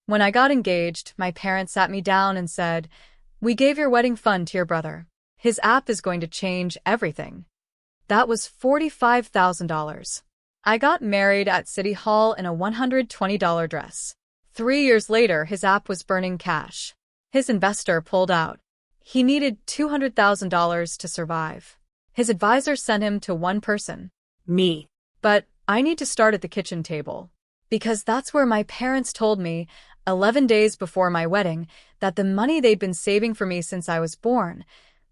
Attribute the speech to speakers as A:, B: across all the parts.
A: When I got engaged, my parents sat me down and said, "We gave your wedding fund to your brother. His app is going to change everything." That was $45,000. I got married at City Hall in a $120 dress. 3 years later, his app was burning cash. His investor pulled out. He needed $200,000 to survive. His advisor sent him to one person. Me. But I need to start at the kitchen table. Because that's where my parents told me, 11 days before my wedding, that the money they'd been saving for me since I was born,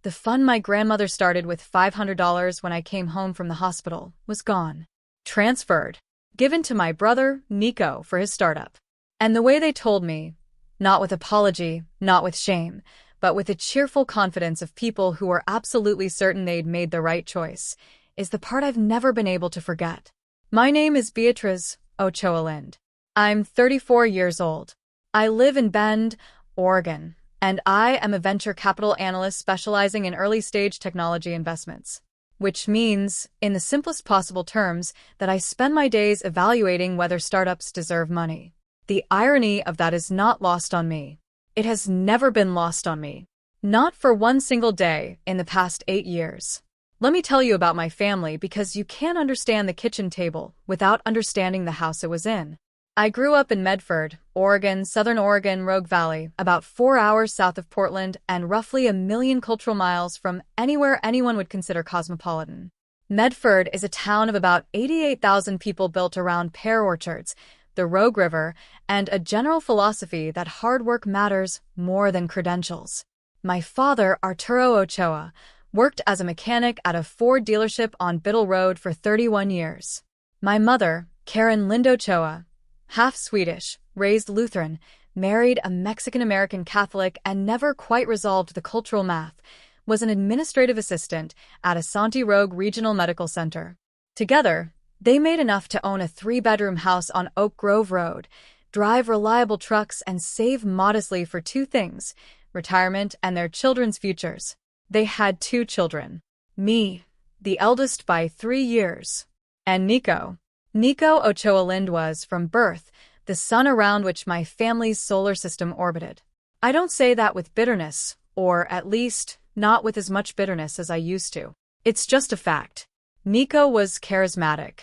A: the fund my grandmother started with $500 when I came home from the hospital, was gone. Transferred. Given to my brother, Nico, for his startup. And the way they told me, not with apology, not with shame, but with the cheerful confidence of people who were absolutely certain they'd made the right choice, is the part I've never been able to forget. My name is Beatriz Ochoa Lind. I'm 34 years old. I live in Bend, Oregon, and I am a venture capital analyst specializing in early-stage technology investments. Which means, in the simplest possible terms, that I spend my days evaluating whether startups deserve money. The irony of that is not lost on me. It has never been lost on me. Not for one single day in the past 8 years. Let me tell you about my family because you can't understand the kitchen table without understanding the house it was in. I grew up in Medford, Oregon, Southern Oregon, Rogue Valley, about 4 hours south of Portland and roughly 1 million cultural miles from anywhere anyone would consider cosmopolitan. Medford is a town of about 88,000 people built around pear orchards, the Rogue River, and a general philosophy that hard work matters more than credentials. My father, Arturo Ochoa, worked as a mechanic at a Ford dealership on Biddle Road for 31 years. My mother, Karen Lind Ochoa, half Swedish, raised Lutheran, married a Mexican-American Catholic and never quite resolved the cultural math, was an administrative assistant at Asante Rogue Regional Medical Center. Together, they made enough to own a 3-bedroom house on Oak Grove Road, drive reliable trucks, and save modestly for 2 things, retirement and their children's futures. They had 2 children. Me, the eldest by 3 years, and Nico. Nico Ochoa Lind was, from birth, the sun around which my family's solar system orbited. I don't say that with bitterness, or at least, not with as much bitterness as I used to. It's just a fact. Nico was charismatic.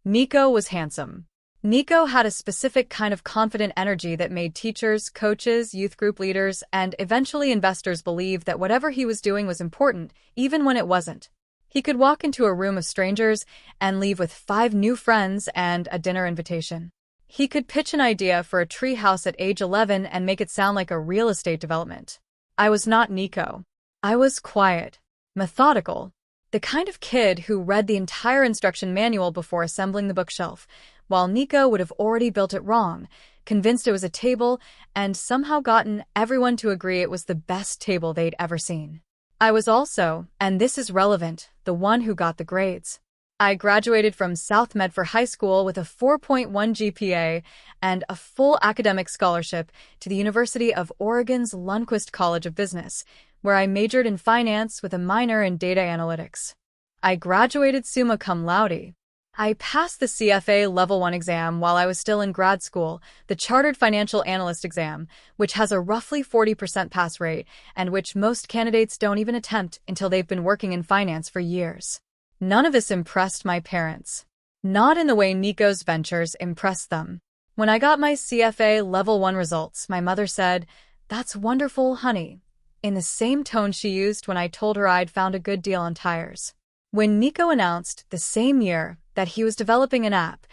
A: Nico was handsome. Nico had a specific kind of confident energy that made teachers, coaches, youth group leaders, and eventually investors believe that whatever he was doing was important, even when it wasn't. He could walk into a room of strangers and leave with 5 new friends and a dinner invitation. He could pitch an idea for a tree house at age 11 and make it sound like a real estate development. I was not Nico. I was quiet, methodical, the kind of kid who read the entire instruction manual before assembling the bookshelf, while Nico would have already built it wrong, convinced it was a table, and somehow gotten everyone to agree it was the best table they'd ever seen. I was also, and this is relevant, the one who got the grades. I graduated from South Medford High School with a 4.1 GPA and a full academic scholarship to the University of Oregon's Lundquist College of Business, where I majored in finance with a minor in data analytics. I graduated summa cum laude. I passed the CFA Level 1 exam while I was still in grad school, the Chartered Financial Analyst exam, which has a roughly 40% pass rate and which most candidates don't even attempt until they've been working in finance for years. None of this impressed my parents. Not in the way Nico's ventures impressed them. When I got my CFA Level 1 results, my mother said, "That's wonderful, honey," in the same tone she used when I told her I'd found a good deal on tires. When Nico announced, the same year, that he was developing an app,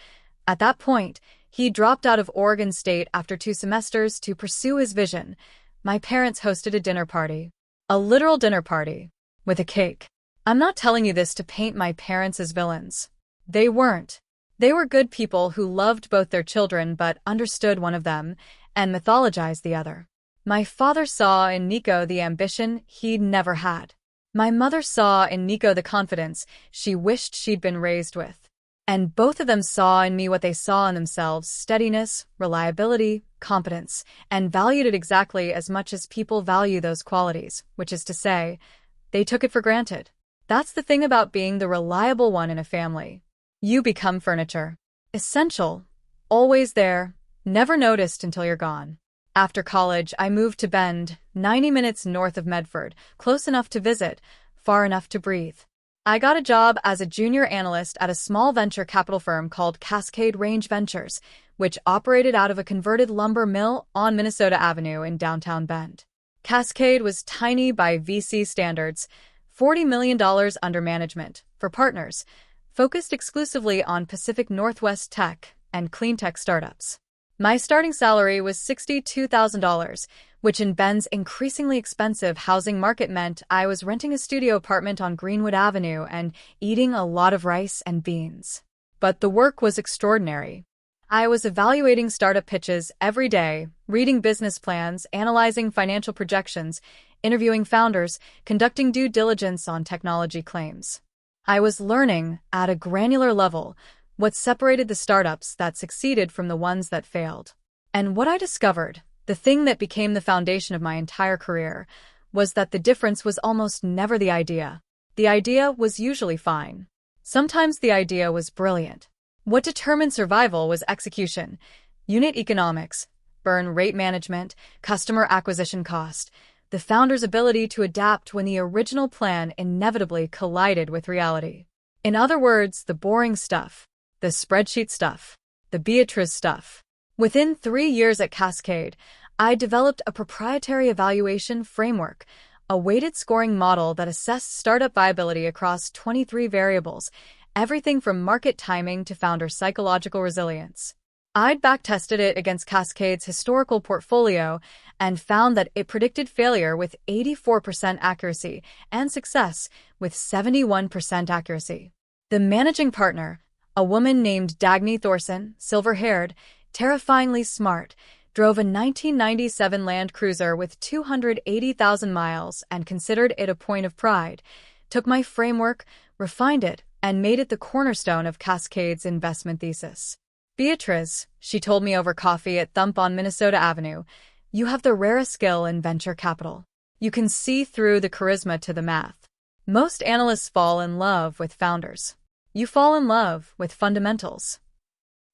A: at that point, he dropped out of Oregon State after 2 semesters to pursue his vision. My parents hosted a dinner party. A literal dinner party. With a cake. I'm not telling you this to paint my parents as villains. They weren't. They were good people who loved both their children but understood one of them and mythologized the other. My father saw in Nico the ambition he'd never had. My mother saw in Nico the confidence she wished she'd been raised with. And both of them saw in me what they saw in themselves: steadiness, reliability, competence, and valued it exactly as much as people value those qualities, which is to say, they took it for granted. That's the thing about being the reliable one in a family. You become furniture. Essential. Always there. Never noticed until you're gone. After college, I moved to Bend, 90 minutes north of Medford, close enough to visit, far enough to breathe. I got a job as a junior analyst at a small venture capital firm called Cascade Range Ventures, which operated out of a converted lumber mill on Minnesota Avenue in downtown Bend. Cascade was tiny by VC standards, $40 million under management, for partners, focused exclusively on Pacific Northwest tech and clean tech startups. My starting salary was $62,000, which in Bend's increasingly expensive housing market meant I was renting a studio apartment on Greenwood Avenue and eating a lot of rice and beans. But the work was extraordinary. I was evaluating startup pitches every day, reading business plans, analyzing financial projections, interviewing founders, conducting due diligence on technology claims. I was learning, at a granular level, what separated the startups that succeeded from the ones that failed. And what I discovered, the thing that became the foundation of my entire career, was that the difference was almost never the idea. The idea was usually fine. Sometimes the idea was brilliant. What determined survival was execution, unit economics, burn rate management, customer acquisition cost, the founder's ability to adapt when the original plan inevitably collided with reality. In other words, the boring stuff, the spreadsheet stuff, the Beatrice stuff. Within 3 years at Cascade, I developed a proprietary evaluation framework, a weighted scoring model that assessed startup viability across 23 variables, everything from market timing to founder psychological resilience. I'd backtested it against Cascade's historical portfolio and found that it predicted failure with 84% accuracy and success with 71% accuracy. The managing partner, a woman named Dagny Thorson, silver-haired, terrifyingly smart, drove a 1997 Land Cruiser with 280,000 miles and considered it a point of pride, took my framework, refined it, and made it the cornerstone of Cascade's investment thesis. Beatrice, she told me over coffee at Thump on Minnesota Avenue, you have the rarest skill in venture capital. You can see through the charisma to the math. Most analysts fall in love with founders. You fall in love with fundamentals.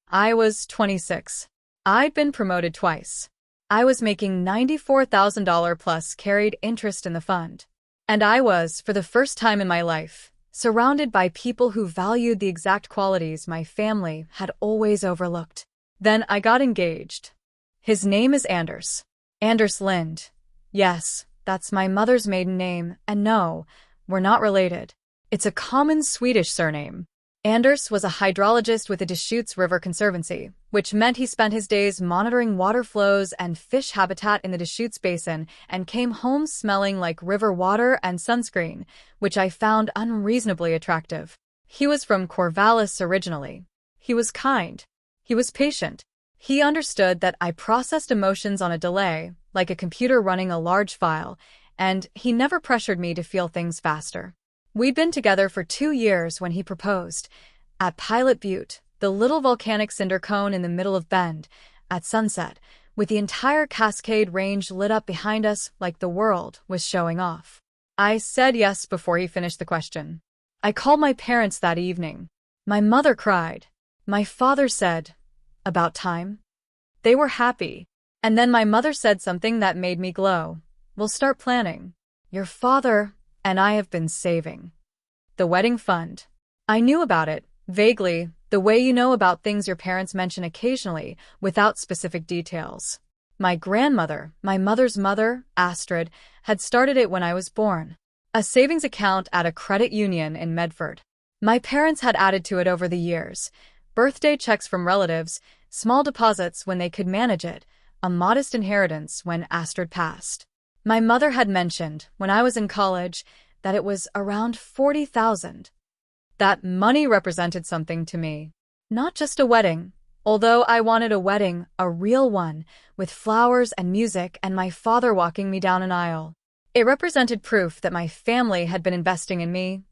A: I was 26. I'd been promoted twice. I was making $94,000 plus carried interest in the fund. And I was, for the first time in my life, surrounded by people who valued the exact qualities my family had always overlooked. Then I got engaged. His name is Anders. Anders Lind. Yes, that's my mother's maiden name, and no, we're not related. It's a common Swedish surname. Anders was a hydrologist with the Deschutes River Conservancy, which meant he spent his days monitoring water flows and fish habitat in the Deschutes Basin and came home smelling like river water and sunscreen, which I found unreasonably attractive. He was from Corvallis originally. He was kind. He was patient. He understood that I processed emotions on a delay, like a computer running a large file, and he never pressured me to feel things faster. We'd been together for 2 years when he proposed, at Pilot Butte, the little volcanic cinder cone in the middle of Bend, at sunset, with the entire Cascade Range lit up behind us like the world was showing off. I said yes before he finished the question. I called my parents that evening. My mother cried. My father said, "About time?" They were happy. And then my mother said something that made me glow. "We'll start planning. Your father and I have been saving." The wedding fund. I knew about it, vaguely, the way you know about things your parents mention occasionally, without specific details. My grandmother, my mother's mother, Astrid, had started it when I was born. A savings account at a credit union in Medford. My parents had added to it over the years. Birthday checks from relatives, small deposits when they could manage it, a modest inheritance when Astrid passed. My mother had mentioned, when I was in college, that it was around $40,000. That money represented something to me. Not just a wedding, although I wanted a wedding, a real one, with flowers and music and my father walking me down an aisle. It represented proof that my family had been investing in me,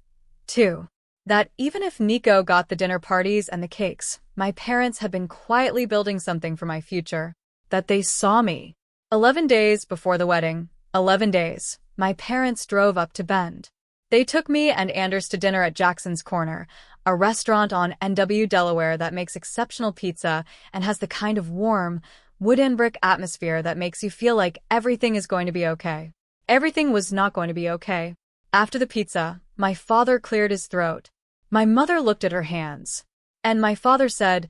A: too. That even if Nico got the dinner parties and the cakes, my parents had been quietly building something for my future. That they saw me. 11 days before the wedding, 11 days, my parents drove up to Bend. They took me and Anders to dinner at Jackson's Corner, a restaurant on NW Delaware that makes exceptional pizza and has the kind of warm, wood and brick atmosphere that makes you feel like everything is going to be okay. Everything was not going to be okay. After the pizza, my father cleared his throat. My mother looked at her hands. And my father said,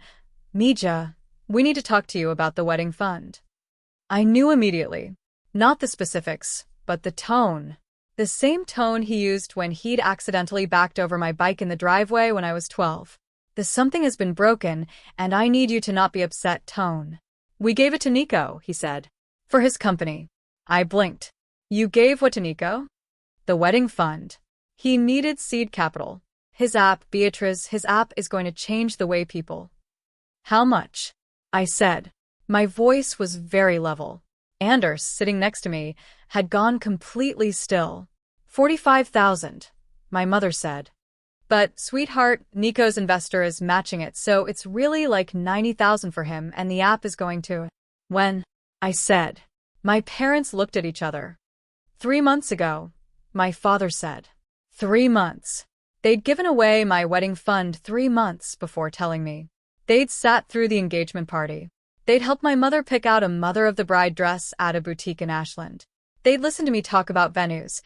A: "Mija, we need to talk to you about the wedding fund." I knew immediately. Not the specifics, but the tone. The same tone he used when he'd accidentally backed over my bike in the driveway when I was 12. The "something has been broken, and I need you to not be upset" tone. "We gave it to Nico," he said. "For his company." I blinked. "You gave what to Nico?" "The wedding fund. He needed seed capital. His app, Beatrice, his app is going to change the way people." "How much?" I said. My voice was very level. Anders, sitting next to me, had gone completely still. 45,000, my mother said. "But, sweetheart, Nico's investor is matching it, so it's really like 90,000 for him, and the app is going to—" "When?" I said. My parents looked at each other. 3 months ago, my father said. 3 months. They'd given away my wedding fund 3 months before telling me. They'd sat through the engagement party. They'd helped my mother pick out a mother-of-the-bride dress at a boutique in Ashland. They'd listened to me talk about venues.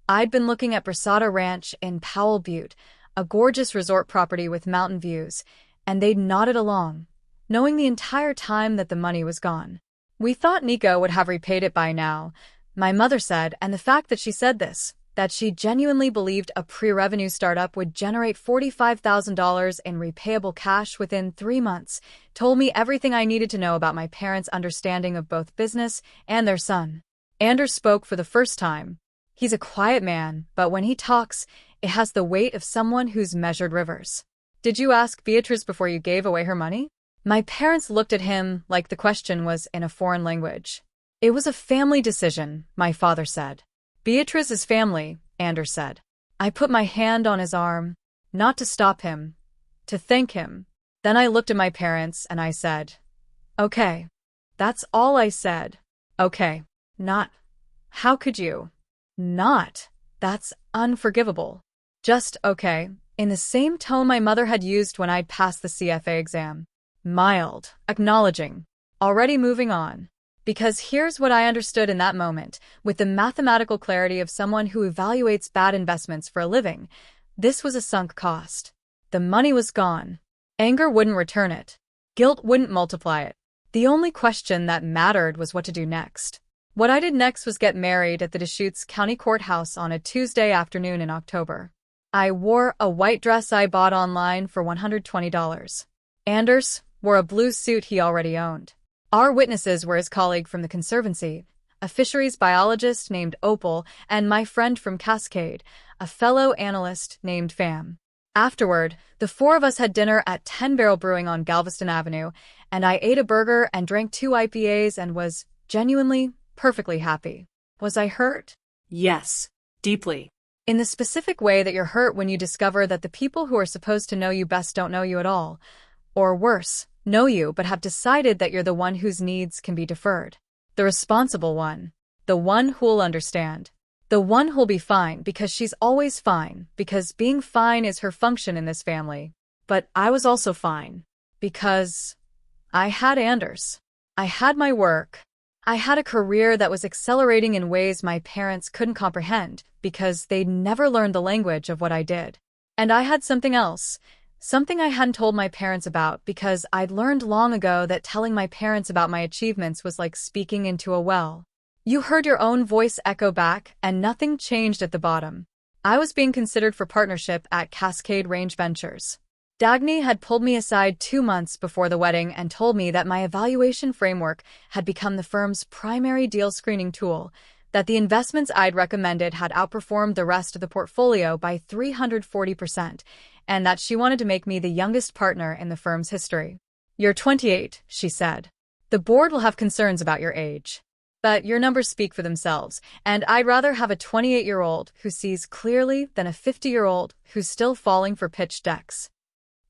A: I'd been looking at Brasada Ranch in Powell Butte, a gorgeous resort property with mountain views, and they'd nodded along, knowing the entire time that the money was gone. "We thought Nico would have repaid it by now," my mother said, and the fact that she said this, that she genuinely believed a pre-revenue startup would generate $45,000 in repayable cash within 3 months, told me everything I needed to know about my parents' understanding of both business and their son. Anders spoke for the first time. He's a quiet man, but when he talks, it has the weight of someone who's measured rivers. "Did you ask Beatrice before you gave away her money?" My parents looked at him like the question was in a foreign language. "It was a family decision," my father said. "Beatrice is family," Anders said. I put my hand on his arm, not to stop him, to thank him. Then I looked at my parents and I said, "Okay." That's all I said. "Okay." Not, "How could you?" Not, "That's unforgivable." Just, "Okay," in the same tone my mother had used when I'd passed the CFA exam. Mild, acknowledging, already moving on. Because here's what I understood in that moment, with the mathematical clarity of someone who evaluates bad investments for a living. This was a sunk cost. The money was gone. Anger wouldn't return it. Guilt wouldn't multiply it. The only question that mattered was what to do next. What I did next was get married at the Deschutes County Courthouse on a Tuesday afternoon in October. I wore a white dress I bought online for $120. Anders wore a blue suit he already owned. Our witnesses were his colleague from the Conservancy, a fisheries biologist named Opal, and my friend from Cascade, a fellow analyst named Pham. Afterward, the 4 of us had dinner at 10 Barrel Brewing on Galveston Avenue, and I ate a burger and drank 2 IPAs and was, genuinely, perfectly happy. Was I hurt? Yes, deeply. In the specific way that you're hurt when you discover that the people who are supposed to know you best don't know you at all. Or worse, know you but have decided that you're the one whose needs can be deferred. The responsible one. The one who'll understand. The one who'll be fine because she's always fine, because being fine is her function in this family. But I was also fine. Because I had Anders. I had my work. I had a career that was accelerating in ways my parents couldn't comprehend because they'd never learned the language of what I did. And I had something else. Something I hadn't told my parents about because I'd learned long ago that telling my parents about my achievements was like speaking into a well. You heard your own voice echo back, and nothing changed at the bottom. I was being considered for partnership at Cascade Range Ventures. Dagny had pulled me aside 2 months before the wedding and told me that my evaluation framework had become the firm's primary deal screening tool, that the investments I'd recommended had outperformed the rest of the portfolio by 340%, and that she wanted to make me the youngest partner in the firm's history. "You're 28, she said. "The board will have concerns about your age. But your numbers speak for themselves, and I'd rather have a 28-year-old who sees clearly than a 50-year-old who's still falling for pitch decks."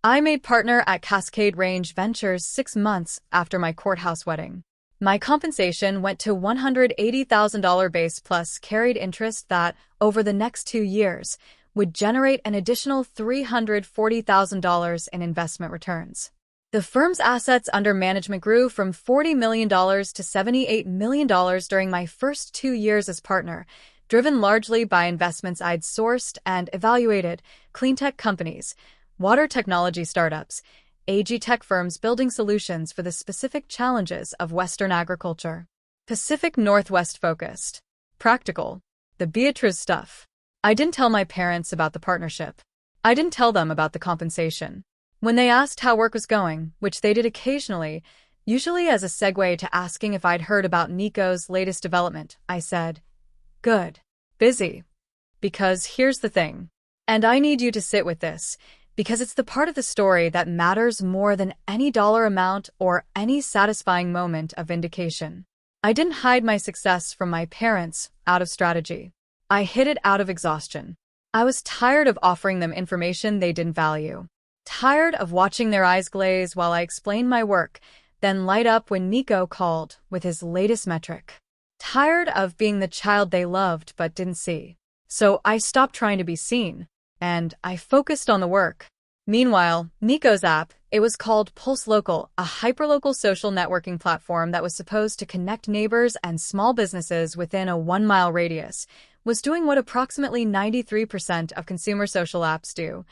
A: I made partner at Cascade Range Ventures 6 months after my courthouse wedding. My compensation went to $180,000 base plus carried interest that, over the next 2 years, would generate an additional $340,000 in investment returns. The firm's assets under management grew from $40 million to $78 million during my first 2 years as partner, driven largely by investments I'd sourced and evaluated: cleantech companies, water technology startups, ag-tech firms building solutions for the specific challenges of Western agriculture. Pacific Northwest focused. Practical. The Beatrice stuff. I didn't tell my parents about the partnership. I didn't tell them about the compensation. When they asked how work was going, which they did occasionally, usually as a segue to asking if I'd heard about Nico's latest development, I said, "Good. Busy." Because here's the thing. And I need you to sit with this, because it's the part of the story that matters more than any dollar amount or any satisfying moment of vindication. I didn't hide my success from my parents out of strategy. I hid it out of exhaustion. I was tired of offering them information they didn't value. Tired of watching their eyes glaze while I explained my work, then light up when Nico called with his latest metric. Tired of being the child they loved but didn't see. So I stopped trying to be seen, and I focused on the work. Meanwhile, Nico's app, it was called Pulse Local, a hyperlocal social networking platform that was supposed to connect neighbors and small businesses within a 1-mile radius, was doing what approximately 93% of consumer social apps do: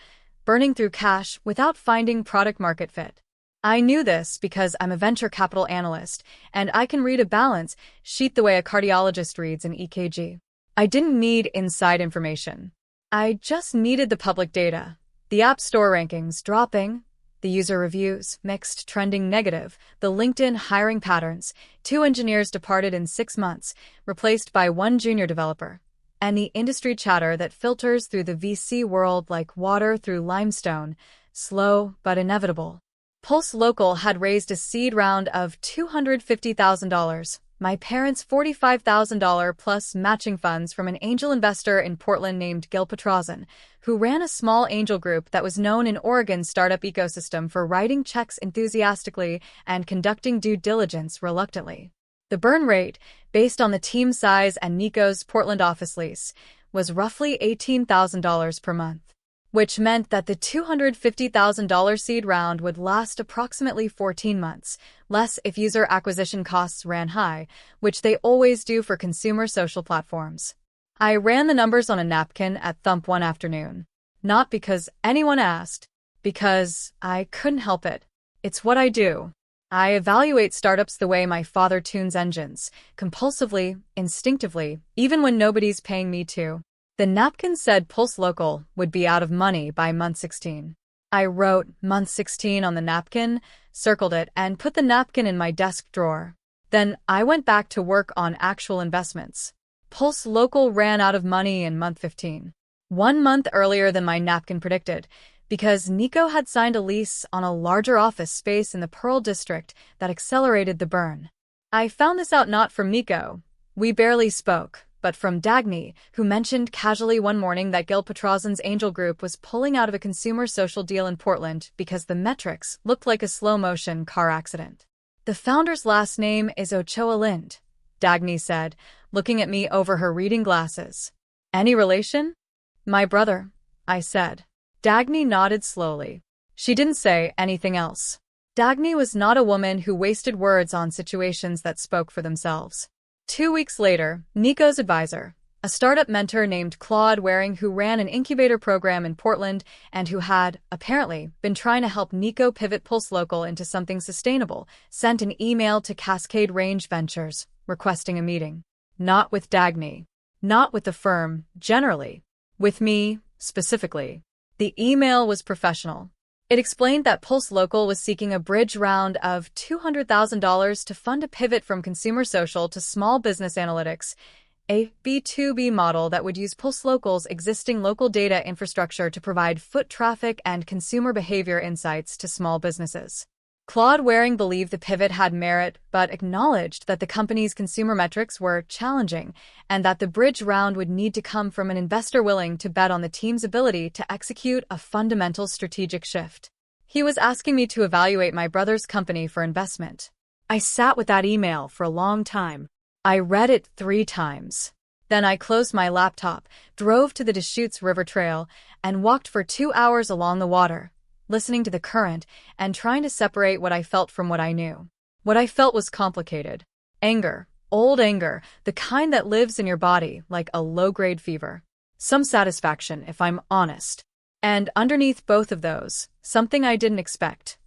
A: burning through cash without finding product-market fit. I knew this because I'm a venture capital analyst, and I can read a balance sheet the way a cardiologist reads an EKG. I didn't need inside information. I just needed the public data. The App Store rankings dropping, the user reviews mixed, trending negative, the LinkedIn hiring patterns: 2 engineers departed in 6 months, replaced by 1 junior developer, and the industry chatter that filters through the VC world like water through limestone, slow but inevitable. Pulse Local had raised a seed round of $250,000, my parents' $45,000 plus matching funds from an angel investor in Portland named Gil Petrozan, who ran a small angel group that was known in Oregon's startup ecosystem for writing checks enthusiastically and conducting due diligence reluctantly. The burn rate, based on the team size and Nico's Portland office lease, was roughly $18,000 per month, which meant that the $250,000 seed round would last approximately 14 months, less if user acquisition costs ran high, which they always do for consumer social platforms. I ran the numbers on a napkin at Thump one afternoon. Not because anyone asked, because I couldn't help it. It's what I do. I evaluate startups the way my father tunes engines, compulsively, instinctively, even when nobody's paying me to. The napkin said Pulse Local would be out of money by month 16. I wrote month 16 on the napkin, circled it, and put the napkin in my desk drawer. Then I went back to work on actual investments. Pulse Local ran out of money in month 15. 1 month earlier than my napkin predicted, because Nico had signed a lease on a larger office space in the Pearl District that accelerated the burn. I found this out not from Nico. We barely spoke, but from Dagny, who mentioned casually one morning that Gil Petrozan's angel group was pulling out of a consumer social deal in Portland because the metrics looked like a slow-motion car accident. The founder's last name is Ochoa Lind, Dagny said, looking at me over her reading glasses. Any relation? My brother, I said. Dagny nodded slowly. She didn't say anything else. Dagny was not a woman who wasted words on situations that spoke for themselves. 2 weeks later, Nico's advisor, a startup mentor named Claude Waring who ran an incubator program in Portland and who had, apparently, been trying to help Nico pivot Pulse Local into something sustainable, sent an email to Cascade Range Ventures, requesting a meeting. Not with Dagny. Not with the firm, generally. With me, specifically. The email was professional. It explained that Pulse Local was seeking a bridge round of $200,000 to fund a pivot from consumer social to small business analytics, a B2B model that would use Pulse Local's existing local data infrastructure to provide foot traffic and consumer behavior insights to small businesses. Claude Waring believed the pivot had merit, but acknowledged that the company's consumer metrics were challenging and that the bridge round would need to come from an investor willing to bet on the team's ability to execute a fundamental strategic shift. He was asking me to evaluate my brother's company for investment. I sat with that email for a long time. I read it 3 times. Then I closed my laptop, drove to the Deschutes River Trail, and walked for 2 hours along the water, listening to the current, and trying to separate what I felt from what I knew. What I felt was complicated. Anger, old anger, the kind that lives in your body like a low-grade fever. Some satisfaction, if I'm honest. And underneath both of those, something I didn't expect.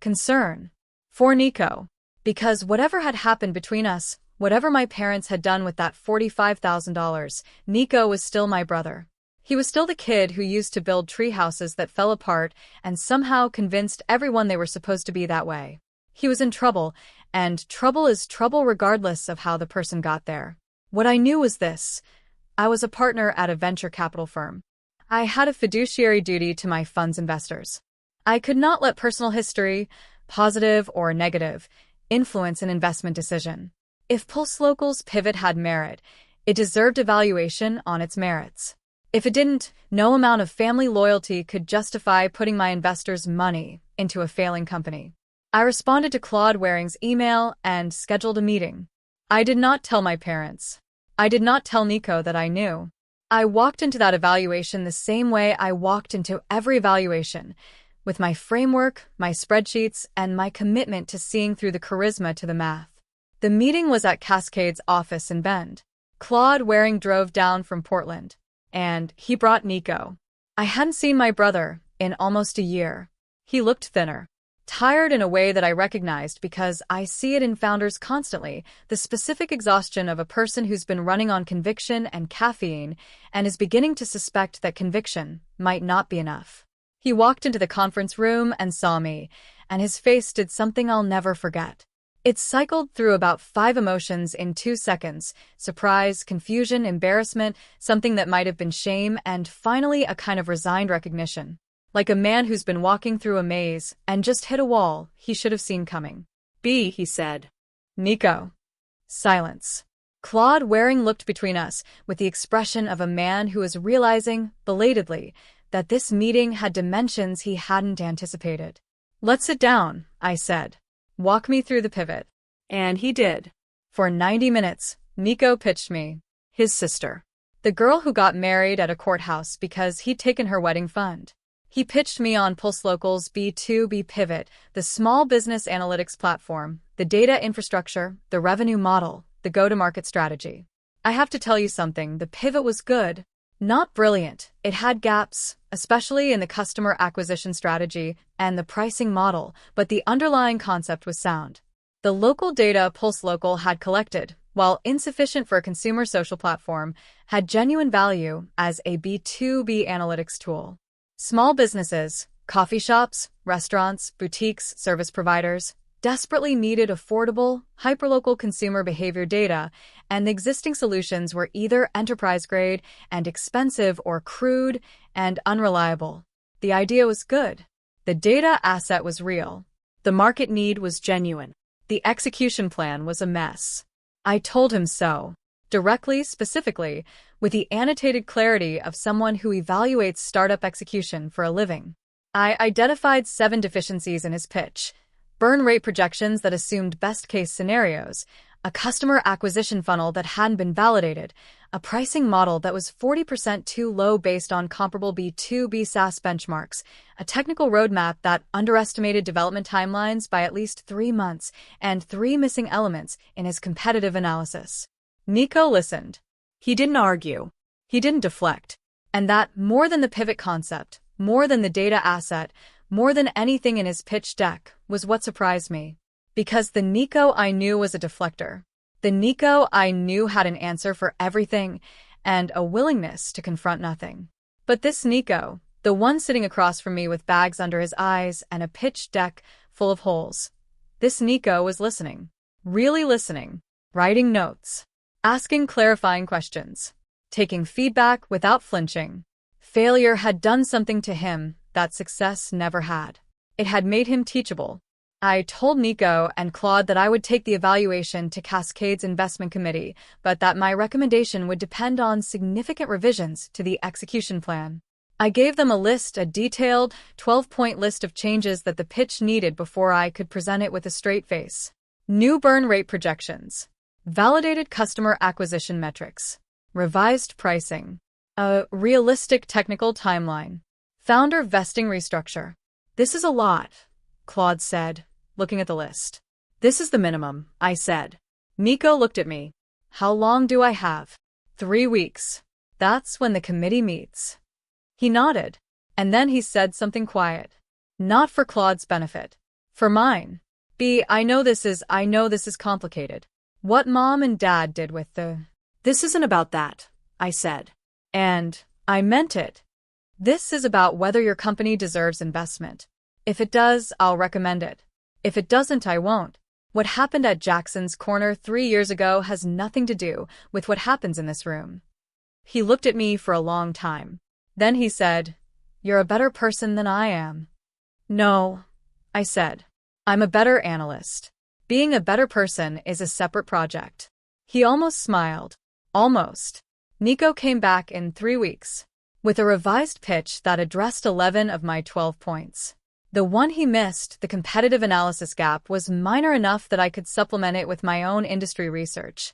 A: Concern. For Nico. Because whatever had happened between us, whatever my parents had done with that $45,000, Nico was still my brother. He was still the kid who used to build tree houses that fell apart and somehow convinced everyone they were supposed to be that way. He was in trouble, and trouble is trouble regardless of how the person got there. What I knew was this. I was a partner at a venture capital firm. I had a fiduciary duty to my fund's investors. I could not let personal history, positive or negative, influence an investment decision. If Pulse Local's pivot had merit, it deserved evaluation on its merits. If it didn't, no amount of family loyalty could justify putting my investors' money into a failing company. I responded to Claude Waring's email and scheduled a meeting. I did not tell my parents. I did not tell Nico that I knew. I walked into that evaluation the same way I walked into every evaluation, with my framework, my spreadsheets, and my commitment to seeing through the charisma to the math. The meeting was at Cascade's office in Bend. Claude Waring drove down from Portland, and he brought Nico. I hadn't seen my brother in almost a year. He looked thinner. Tired in a way that I recognized because I see it in founders constantly, the specific exhaustion of a person who's been running on conviction and caffeine and is beginning to suspect that conviction might not be enough. He walked into the conference room and saw me, and his face did something I'll never forget. It cycled through about 5 emotions in 2 seconds: surprise, confusion, embarrassment, something that might have been shame, and finally a kind of resigned recognition. Like a man who's been walking through a maze and just hit a wall he should have seen coming. "B," he said. "Nico." Silence. Claude Waring looked between us with the expression of a man who is realizing, belatedly, that this meeting had dimensions he hadn't anticipated. "Let's sit down," I said. "Walk me through the pivot." And he did. For 90 minutes, Nico pitched me his sister, the girl who got married at a courthouse because he'd taken her wedding fund. He pitched me on Pulse Local's B2B pivot, the small business analytics platform, the data infrastructure, the revenue model, the go-to-market strategy. I have to tell you something, the pivot was good. Not brilliant. It had gaps, especially in the customer acquisition strategy and the pricing model, but the underlying concept was sound. The local data Pulse Local had collected, while insufficient for a consumer social platform, had genuine value as a B2B analytics tool. Small businesses, coffee shops, restaurants, boutiques, service providers, desperately needed affordable, hyperlocal consumer behavior data, and the existing solutions were either enterprise-grade and expensive or crude and unreliable. The idea was good. The data asset was real. The market need was genuine. The execution plan was a mess. I told him so. Directly, specifically, with the annotated clarity of someone who evaluates startup execution for a living. I identified 7 deficiencies in his pitch: burn rate projections that assumed best-case scenarios, a customer acquisition funnel that hadn't been validated, a pricing model that was 40% too low based on comparable B2B SaaS benchmarks, a technical roadmap that underestimated development timelines by at least 3 months, and 3 missing elements in his competitive analysis. Nico listened. He didn't argue. He didn't deflect. And that, more than the pivot concept, more than the data asset, more than anything in his pitch deck, was what surprised me. Because the Nico I knew was a deflector. The Nico I knew had an answer for everything and a willingness to confront nothing. But this Nico, the one sitting across from me with bags under his eyes and a pitch deck full of holes, this Nico was listening. Really listening. Writing notes. Asking clarifying questions. Taking feedback without flinching. Failure had done something to him that success never had. It had made him teachable. I told Nico and Claude that I would take the evaluation to Cascade's investment committee, but that my recommendation would depend on significant revisions to the execution plan. I gave them a detailed 12-point list of changes that the pitch needed before I could present it with a straight face. New burn rate projections. Validated customer acquisition metrics. Revised pricing. A realistic technical timeline. Founder vesting restructure. This is a lot, Claude said, looking at the list. This is the minimum, I said. Nico looked at me. How long do I have? 3 weeks. That's when the committee meets. He nodded, and then he said something quiet. Not for Claude's benefit. For mine. I know this is complicated. What Mom and Dad did with This isn't about that, I said. And I meant it. This is about whether your company deserves investment. If it does, I'll recommend it. If it doesn't, I won't. What happened at Jackson's Corner 3 years ago has nothing to do with what happens in this room. He looked at me for a long time. Then he said, "You're a better person than I am." "No," I said. "I'm a better analyst. Being a better person is a separate project." He almost smiled. Almost. Nico came back in 3 weeks with a revised pitch that addressed 11 of my 12 points. The one he missed, the competitive analysis gap, was minor enough that I could supplement it with my own industry research.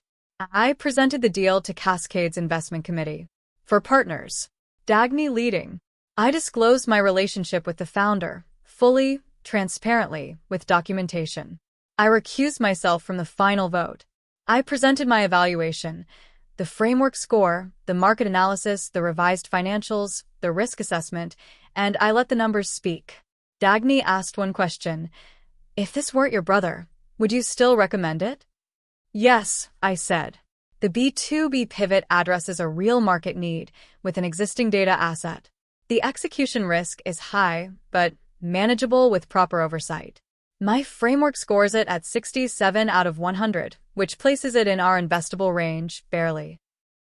A: I presented the deal to Cascade's investment committee. For partners. Dagny leading. I disclosed my relationship with the founder, fully, transparently, with documentation. I recused myself from the final vote. I presented my evaluation, the framework score, the market analysis, the revised financials, the risk assessment, and I let the numbers speak. Dagny asked one question. "If this weren't your brother, would you still recommend it?" "Yes," I said. The B2B pivot addresses a real market need with an existing data asset. The execution risk is high, but manageable with proper oversight. My framework scores it at 67 out of 100, which places it in our investable range, barely.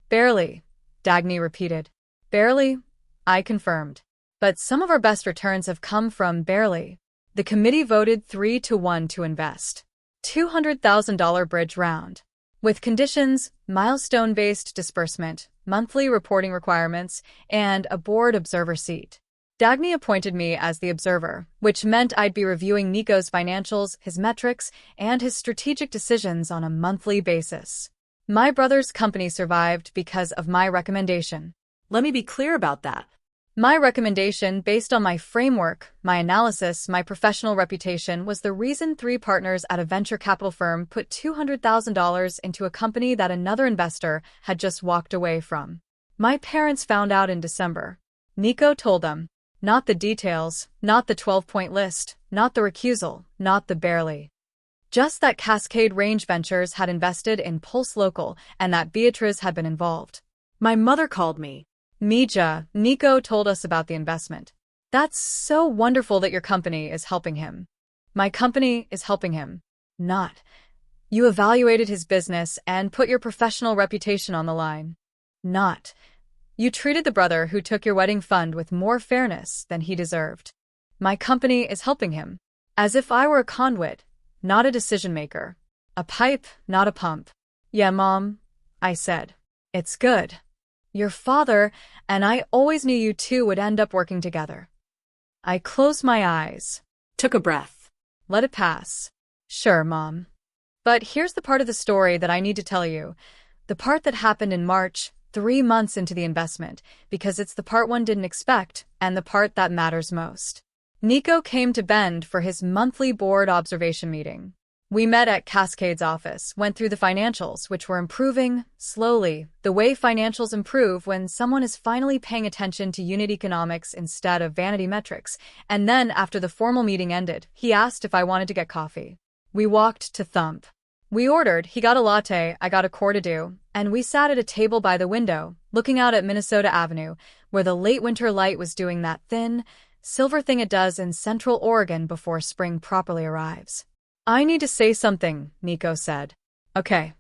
A: Barely, Dagny repeated. Barely, I confirmed. But some of our best returns have come from barely. The committee voted 3-1 to invest. $200,000 bridge round. With conditions, milestone-based disbursement, monthly reporting requirements, and a board observer seat. Dagny appointed me as the observer, which meant I'd be reviewing Nico's financials, his metrics, and his strategic decisions on a monthly basis. My brother's company survived because of my recommendation. Let me be clear about that. My recommendation, based on my framework, my analysis, my professional reputation, was the reason 3 partners at a venture capital firm put $200,000 into a company that another investor had just walked away from. My parents found out in December. Nico told them. Not the details, not the 12-point list, not the recusal, not the barely. Just that Cascade Range Ventures had invested in Pulse Local and that Beatriz had been involved. My mother called me. "Mija, Nico told us about the investment. That's so wonderful that your company is helping him." My company is helping him. Not. You evaluated his business and put your professional reputation on the line. Not. You treated the brother who took your wedding fund with more fairness than he deserved. My company is helping him. As if I were a conduit, not a decision maker. A pipe, not a pump. "Yeah, Mom," I said. "It's good. Your father and I always knew you two would end up working together." I closed my eyes. Took a breath. Let it pass. "Sure, Mom. But here's the part of the story that I need to tell you. The part that happened in March, 3 months into the investment, because it's the part one didn't expect, and the part that matters most. Nico came to Bend for his monthly board observation meeting. We met at Cascade's office, went through the financials, which were improving, slowly, the way financials improve when someone is finally paying attention to unit economics instead of vanity metrics, and then, after the formal meeting ended, he asked if I wanted to get coffee. We walked to Thump. We ordered, he got a latte, I got a Cordido, and we sat at a table by the window, looking out at Minnesota Avenue, where the late winter light was doing that thin, silver thing it does in Central Oregon before spring properly arrives. "I need to say something," Nico said. "Okay.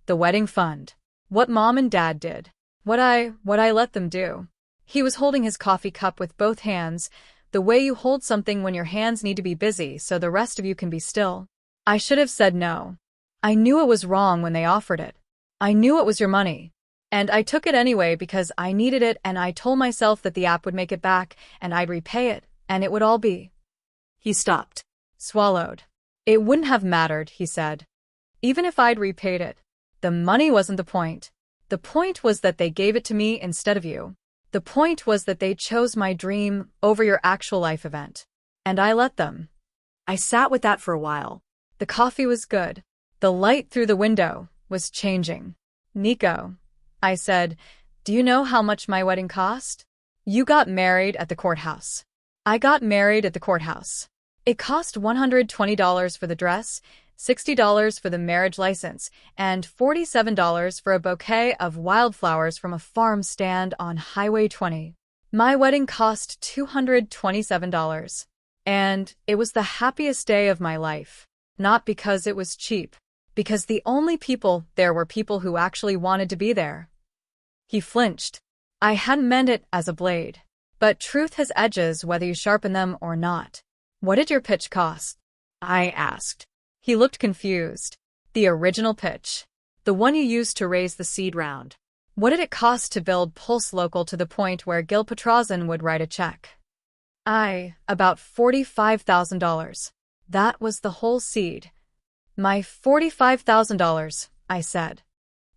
A: The wedding fund. What Mom and Dad did. What I let them do." He was holding his coffee cup with both hands, the way you hold something when your hands need to be busy so the rest of you can be still. I should have said no. I knew it was wrong when they offered it. I knew it was your money. And I took it anyway because I needed it, and I told myself that the app would make it back, and I'd repay it, and it would all be. He stopped. Swallowed. "It wouldn't have mattered," he said. "Even if I'd repaid it. The money wasn't the point. The point was that they gave it to me instead of you. The point was that they chose my dream over your actual life event. And I let them. I sat with that for a while. The coffee was good. The light through the window was changing. Nico, I said, do you know how much my wedding cost? You got married at the courthouse. I got married at the courthouse. It cost $120 for the dress, $60 for the marriage license, and $47 for a bouquet of wildflowers from a farm stand on Highway 20. My wedding cost $227. And it was the happiest day of my life. Not because it was cheap, because the only people there were people who actually wanted to be there. He flinched. I hadn't meant it as a blade. But truth has edges whether you sharpen them or not. What did your pitch cost? I asked. He looked confused. The original pitch. The one you used to raise the seed round. What did it cost to build Pulse Local to the point where Gil Petrosian would write a check? About $45,000. That was the whole seed. My $45,000, I said.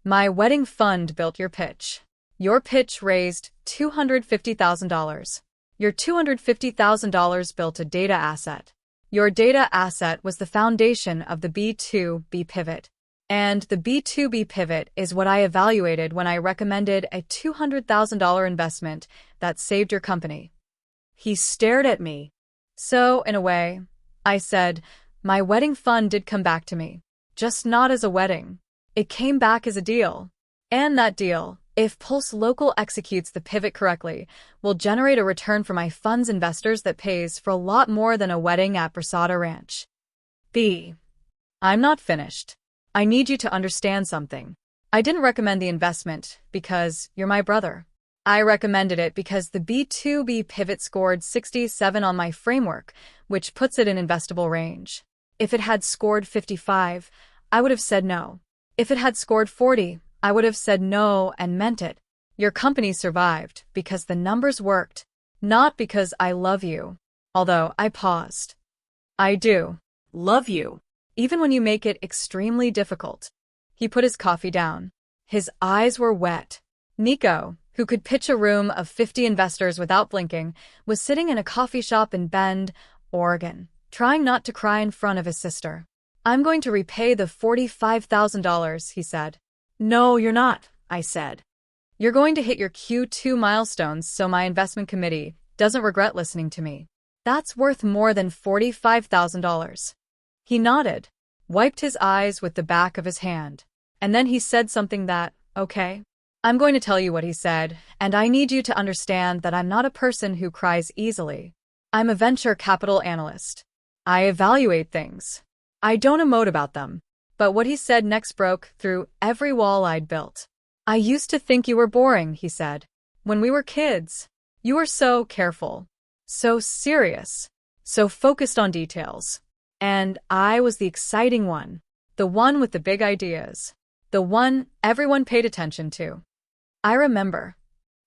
A: My wedding fund built your pitch. Your pitch raised $250,000. Your $250,000 built a data asset. Your data asset was the foundation of the B2B pivot. And the B2B pivot is what I evaluated when I recommended a $200,000 investment that saved your company. He stared at me. So, in a way, I said, my wedding fund did come back to me. Just not as a wedding. It came back as a deal. And that deal, if Pulse Local executes the pivot correctly, will generate a return for my fund's investors that pays for a lot more than a wedding at Brasada Ranch. I'm not finished. I need you to understand something. I didn't recommend the investment because you're my brother. I recommended it because the B2B pivot scored 67 on my framework, which puts it in investable range. If it had scored 55, I would have said no. If it had scored 40, I would have said no and meant it. Your company survived because the numbers worked, not because I love you. Although I paused. I do love you, even when you make it extremely difficult. He put his coffee down. His eyes were wet. Nico, who could pitch a room of 50 investors without blinking, was sitting in a coffee shop in Bend, Oregon, trying not to cry in front of his sister. I'm going to repay the $45,000, he said. No, you're not, I said. You're going to hit your Q2 milestones so my investment committee doesn't regret listening to me. That's worth more than $45,000. He nodded, wiped his eyes with the back of his hand, and then he said something that, okay. I'm going to tell you what he said, and I need you to understand that I'm not a person who cries easily. I'm a venture capital analyst. I evaluate things. I don't emote about them. But what he said next broke through every wall I'd built. I used to think you were boring, he said. When we were kids, you were so careful, so serious, so focused on details. And I was the exciting one, the one with the big ideas, the one everyone paid attention to. I remember.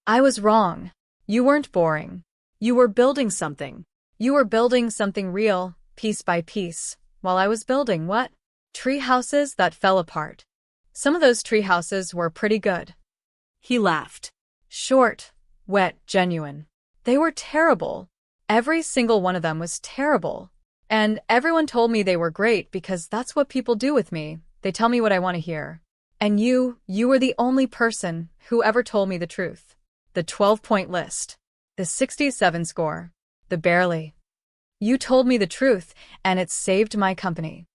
A: I was wrong. You weren't boring. You were building something. You were building something real, piece by piece, while I was building what? Tree houses that fell apart. Some of those tree houses were pretty good. He laughed. Short, wet, genuine. They were terrible. Every single one of them was terrible. And everyone told me they were great because that's what people do with me. They tell me what I want to hear. And you were the only person who ever told me the truth. The 12-point list. The 67 score. The barely. You told me the truth, and it saved my company.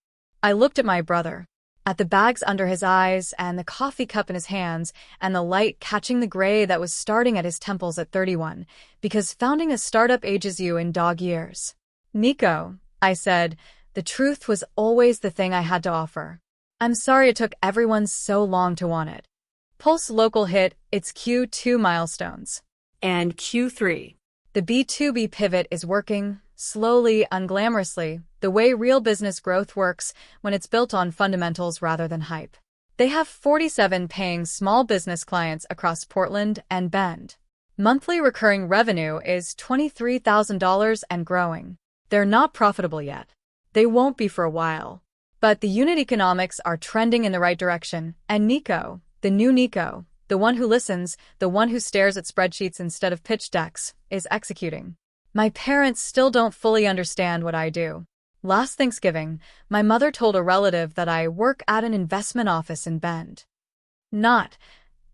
A: I looked at my brother, at the bags under his eyes and the coffee cup in his hands and the light catching the gray that was starting at his temples at 31, because founding a startup ages you in dog years. Nico, I said, the truth was always the thing I had to offer. I'm sorry it took everyone so long to want it. Pulse Local hit its Q2 milestones. And Q3. The B2B pivot is working, slowly, unglamorously, the way real business growth works when it's built on fundamentals rather than hype. They have 47 paying small business clients across Portland and Bend. Monthly recurring revenue is $23,000 and growing. They're not profitable yet. They won't be for a while. But the unit economics are trending in the right direction, and Nico, the new Nico, the one who listens, the one who stares at spreadsheets instead of pitch decks, is executing. My parents still don't fully understand what I do. Last Thanksgiving, my mother told a relative that I work at an investment office in Bend. Not.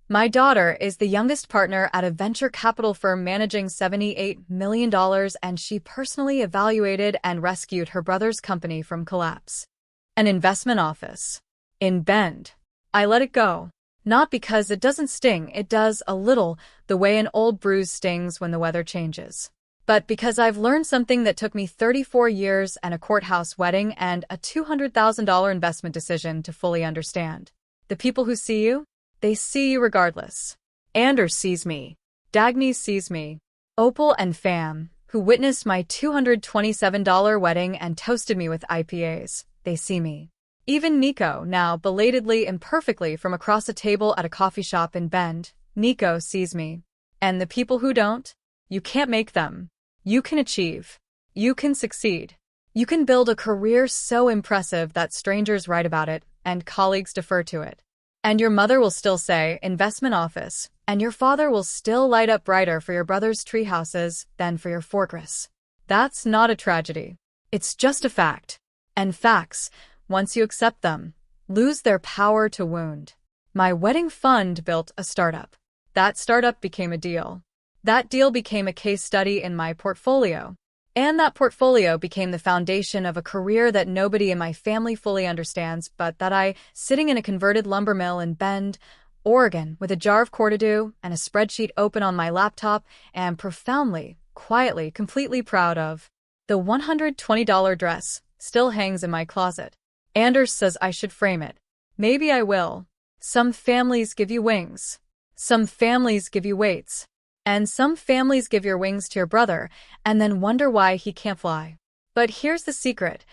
A: My daughter is the youngest partner at a venture capital firm managing $78 million, and she personally evaluated and rescued her brother's company from collapse. An investment office. In Bend. I let it go. Not because it doesn't sting, it does a little, the way an old bruise stings when the weather changes. But because I've learned something that took me 34 years and a courthouse wedding and a $200,000 investment decision to fully understand. The people who see you, they see you regardless. Anders sees me. Dagny sees me. Opal and Fam, who witnessed my $227 wedding and toasted me with IPAs, they see me. Even Nico, now belatedly imperfectly from across a table at a coffee shop in Bend, Nico sees me. And the people who don't? You can't make them. You can achieve. You can succeed. You can build a career so impressive that strangers write about it and colleagues defer to it. And your mother will still say, investment office, and your father will still light up brighter for your brother's tree houses than for your fortress. That's not a tragedy. It's just a fact. And facts, once you accept them, lose their power to wound. My wedding fund built a startup. That startup became a deal. That deal became a case study in my portfolio. And that portfolio became the foundation of a career that nobody in my family fully understands, but that I, sitting in a converted lumber mill in Bend, Oregon, with a jar of Cortadou and a spreadsheet open on my laptop, am profoundly, quietly, completely proud of. The $120 dress still hangs in my closet. Anders says I should frame it. Maybe I will. Some families give you wings. Some families give you weights. And some families give your wings to your brother and then wonder why he can't fly. But here's the secret.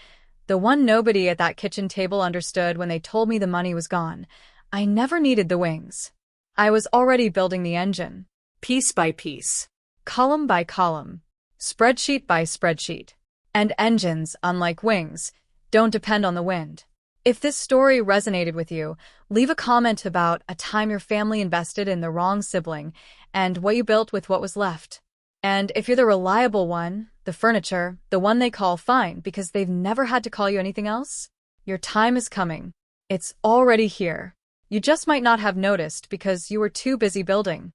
A: The one nobody at that kitchen table understood when they told me the money was gone. I never needed the wings. I was already building the engine. Piece by piece. Column by column. Spreadsheet by spreadsheet. And engines, unlike wings, don't depend on the wind. If this story resonated with you, leave a comment about a time your family invested in the wrong sibling and what you built with what was left. And if you're the reliable one, the furniture, the one they call fine because they've never had to call you anything else, your time is coming. It's already here. You just might not have noticed because you were too busy building.